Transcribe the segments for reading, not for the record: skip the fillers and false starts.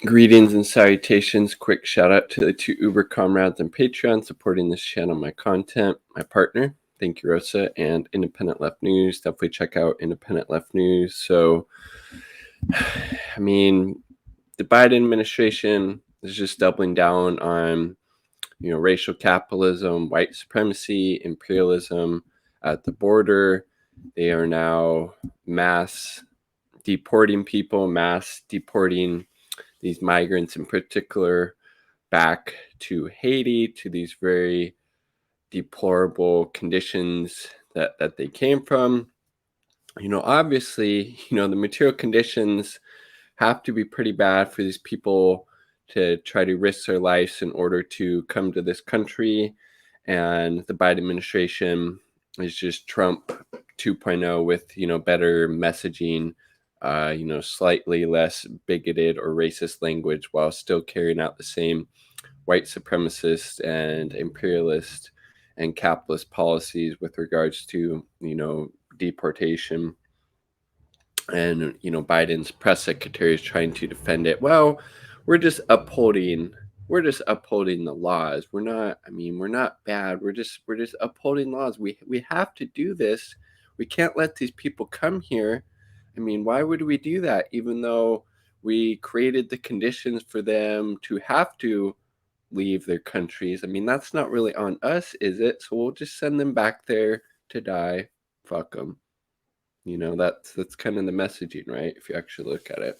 Greetings and salutations. Quick shout out to the two Uber comrades on Patreon supporting this channel, my content, my partner. Thank you, Rosa, and Independent Left News. Definitely check out Independent Left News. So, I mean, the Biden administration is just doubling down on, racial capitalism, white supremacy, imperialism at the border. They are now mass deporting people, mass deporting these migrants in particular back to Haiti, to these very deplorable conditions that they came from. Obviously, the material conditions have to be pretty bad for these people to try to risk their lives in order to come to this country. And the Biden administration is just Trump 2.0 with, better messaging, slightly less bigoted or racist language while still carrying out the same white supremacist and imperialist and capitalist policies with regards to, deportation. And, Biden's press secretary is trying to defend it. Well, we're just upholding the laws. We're not bad. We're just upholding laws. We have to do this. We can't let these people come here. Why would we do that? Even though we created the conditions for them to have to leave their countries. That's not really on us, is it? So we'll just send them back there to die. Fuck them. That's kind of the messaging, right? If you actually look at it.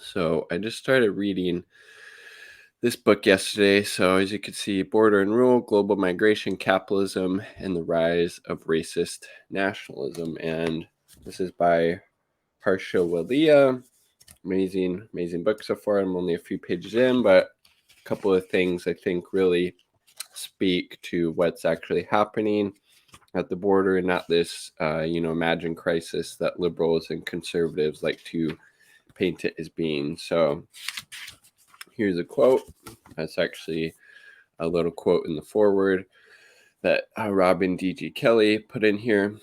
So I just started reading this book yesterday. So as you can see, Border and Rule, Global Migration, Capitalism, and the Rise of Racist Nationalism. And this is by Harsha Walia. Amazing book so far. I'm only a few pages in, but a couple of things I think really speak to what's actually happening at the border and not this, imagined crisis that liberals and conservatives like to paint it as being. So here's a quote. That's actually a little quote in the foreword that Robin D.G. Kelly put in here.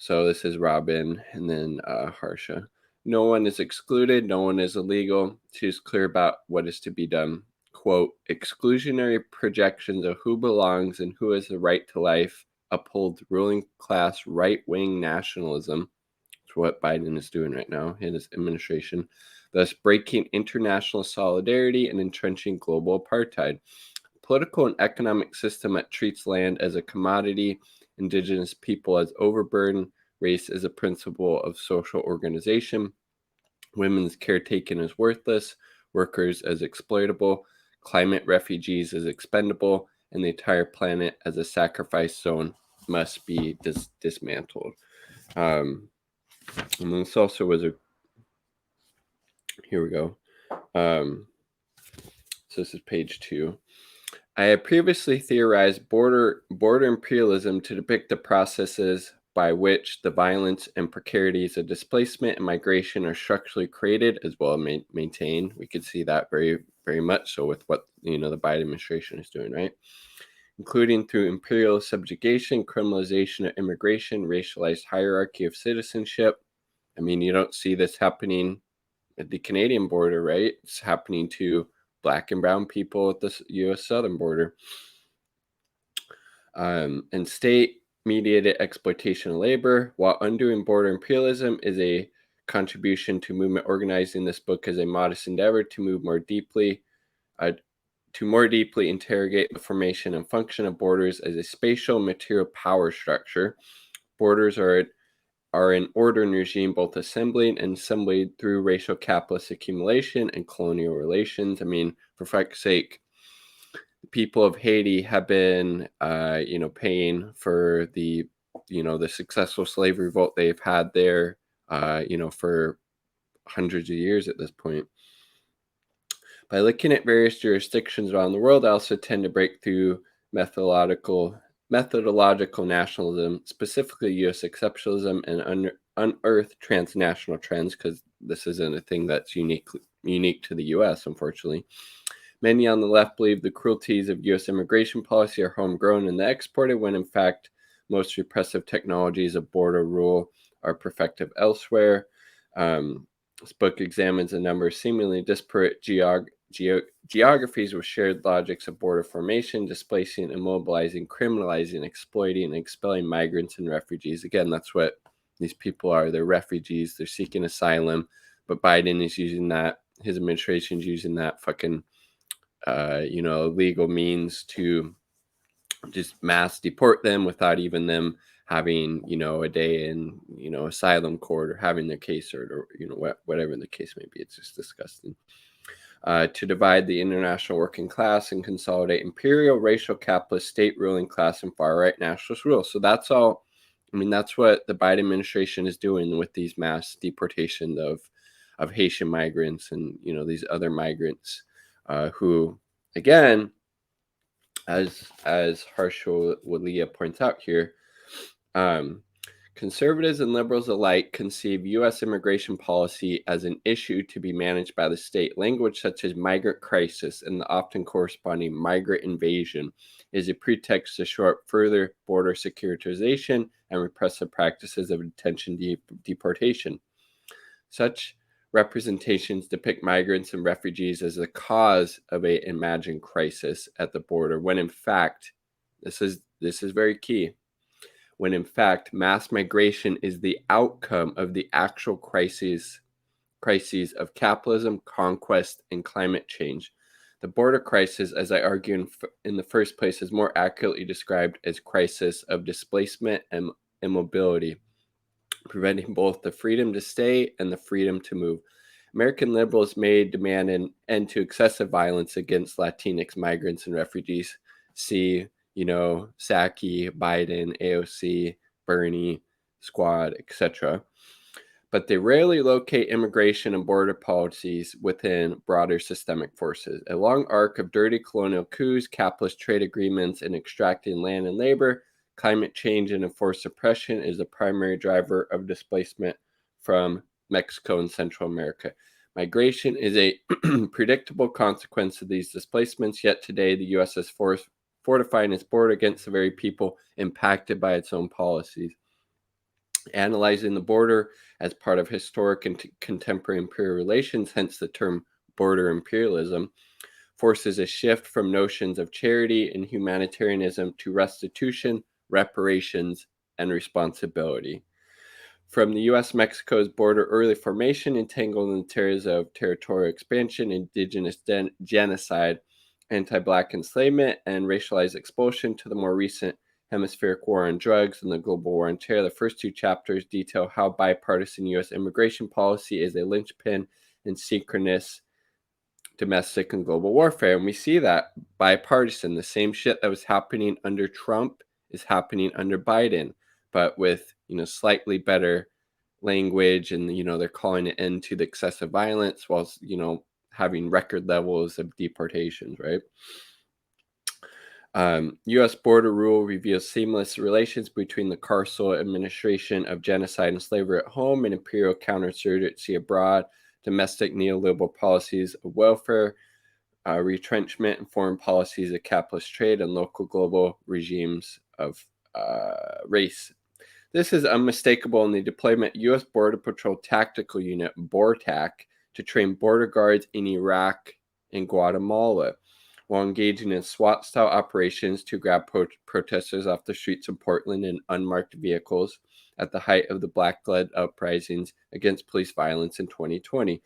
So this is Robin and then Harsha. No one is excluded. No one is illegal. She is clear about what is to be done. Quote, exclusionary projections of who belongs and who has the right to life uphold ruling class right-wing nationalism. That's what Biden is doing right now in his administration, thus breaking international solidarity and entrenching global apartheid. Political and economic system that treats land as a commodity, indigenous people as overburden, race as a principle of social organization, women's caretaking as worthless, workers as exploitable, climate refugees as expendable, and the entire planet as a sacrifice zone must be dismantled. And this also was here we go. So this is page 2. I had previously theorized border imperialism to depict the processes by which the violence and precarities of displacement and migration are structurally created as well as maintained. We could see that very, very much so with what the Biden administration is doing, right? Including through imperial subjugation, criminalization of immigration, racialized hierarchy of citizenship. You don't see this happening at the Canadian border, right? It's happening to Black and brown people at the U.S. southern border. And state-mediated exploitation of labor, while undoing border imperialism is a contribution to movement organizing. This book is a modest endeavor to more deeply interrogate the formation and function of borders as a spatial material power structure. Borders are an ordering regime, both assembled through racial capitalist accumulation and colonial relations. For fuck's sake, the people of Haiti have been, paying for the successful slave revolt they've had there, for hundreds of years at this point. By looking at various jurisdictions around the world, I also tend to break through methodological nationalism, specifically U.S. exceptionalism, and unearth transnational trends, because this isn't a thing that's unique to the U.S., unfortunately. Many on the left believe the cruelties of U.S. immigration policy are homegrown and exported, when in fact most repressive technologies of border rule are perfected elsewhere. This book examines a number of seemingly disparate geographies with shared logics of border formation, displacing, immobilizing, criminalizing, exploiting, and expelling migrants and refugees. Again, that's what these people are. They're refugees. They're seeking asylum. But Biden is using that. His administration is using that fucking, legal means to just mass deport them without even them having, a day in, asylum court or having their case heard or, whatever the case may be. It's just disgusting. To divide the international working class and consolidate imperial, racial, capitalist, state ruling class and far-right nationalist rule. So that's all. I mean, that's what the Biden administration is doing with these mass deportations of Haitian migrants and, these other migrants who, again, as Harshal Walia points out here, conservatives and liberals alike conceive U.S. immigration policy as an issue to be managed by the state. Language such as migrant crisis and the often corresponding migrant invasion is a pretext to shore up further border securitization and repressive practices of detention deportation. Such representations depict migrants and refugees as the cause of an imagined crisis at the border, when in fact, this is very key, when in fact mass migration is the outcome of the actual crises of capitalism, conquest, and climate change. The border crisis, as I argue in the first place, is more accurately described as crisis of displacement and immobility, preventing both the freedom to stay and the freedom to move. American liberals may demand an end to excessive violence against Latinx migrants and refugees. See, Psaki, Biden, AOC, Bernie, Squad, etc. But they rarely locate immigration and border policies within broader systemic forces. A long arc of dirty colonial coups, capitalist trade agreements, and extracting land and labor, climate change, and enforced oppression is the primary driver of displacement from Mexico and Central America. Migration is a predictable consequence of these displacements, yet today the U.S. is fortifying its border against the very people impacted by its own policies. Analyzing the border as part of historic and contemporary imperial relations, hence the term border imperialism, forces a shift from notions of charity and humanitarianism to restitution, reparations, and responsibility. From the U.S.-Mexico's border early formation, entangled in the tears of territorial expansion, indigenous genocide, anti-Black enslavement, and racialized expulsion, to the more recent hemispheric war on drugs and the global war on terror, the first two chapters detail how bipartisan U.S. immigration policy is a linchpin in synchronous domestic and global warfare. And we see that bipartisan, the same shit that was happening under Trump is happening under Biden, but with, slightly better language, and, they're calling it end to the excessive violence whilst, having record levels of deportations, right? U.S. border rule reveals seamless relations between the carceral administration of genocide and slavery at home and imperial counterinsurgency abroad, domestic neoliberal policies of welfare, retrenchment, and foreign policies of capitalist trade, and local global regimes of race. This is unmistakable in the deployment of U.S. Border Patrol Tactical Unit, BORTAC, to train border guards in Iraq and Guatemala, while engaging in SWAT-style operations to grab protesters off the streets of Portland in unmarked vehicles at the height of the Black-led uprisings against police violence in 2020.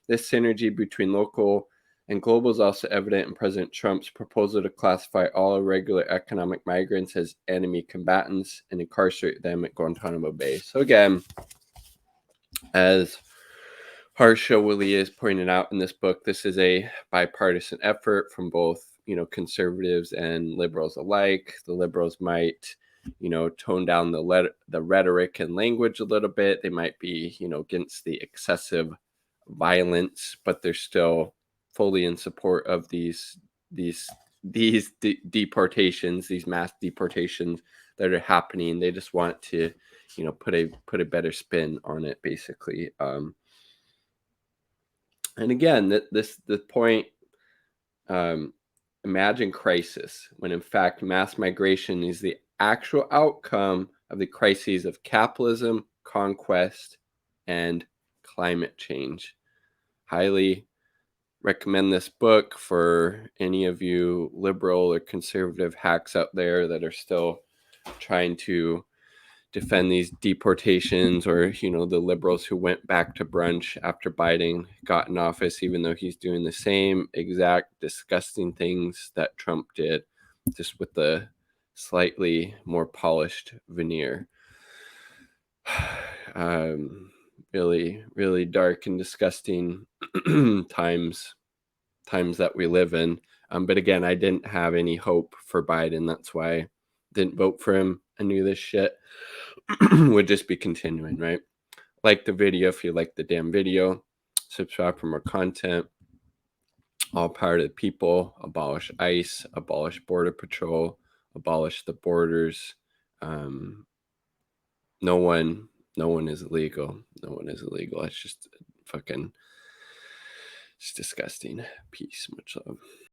This synergy between local and global is also evident in President Trump's proposal to classify all irregular economic migrants as enemy combatants and incarcerate them at Guantanamo Bay. So again, as Harsha Willie is pointed out in this book, this is a bipartisan effort from both, conservatives and liberals alike. The liberals might, tone down the rhetoric and language a little bit. They might be, against the excessive violence, but they're still fully in support of these deportations, these mass deportations that are happening. They just want to, put a better spin on it, basically. And again, the point, imagine crisis, when in fact mass migration is the actual outcome of the crises of capitalism, conquest, and climate change. Highly recommend this book for any of you liberal or conservative hacks out there that are still trying to defend these deportations, or the liberals who went back to brunch after Biden got in office, even though he's doing the same exact disgusting things that Trump did, just with the slightly more polished veneer. Really, really dark and disgusting times that we live in. But again, I didn't have any hope for Biden. That's why I didn't vote for him. I knew this shit would just be continuing, right? Like the video if you like the damn video. Subscribe for more content. All power to the people. Abolish ICE. Abolish Border Patrol. Abolish the borders. No one is illegal. No one is illegal. It's just fucking, it's disgusting. Peace. Much love.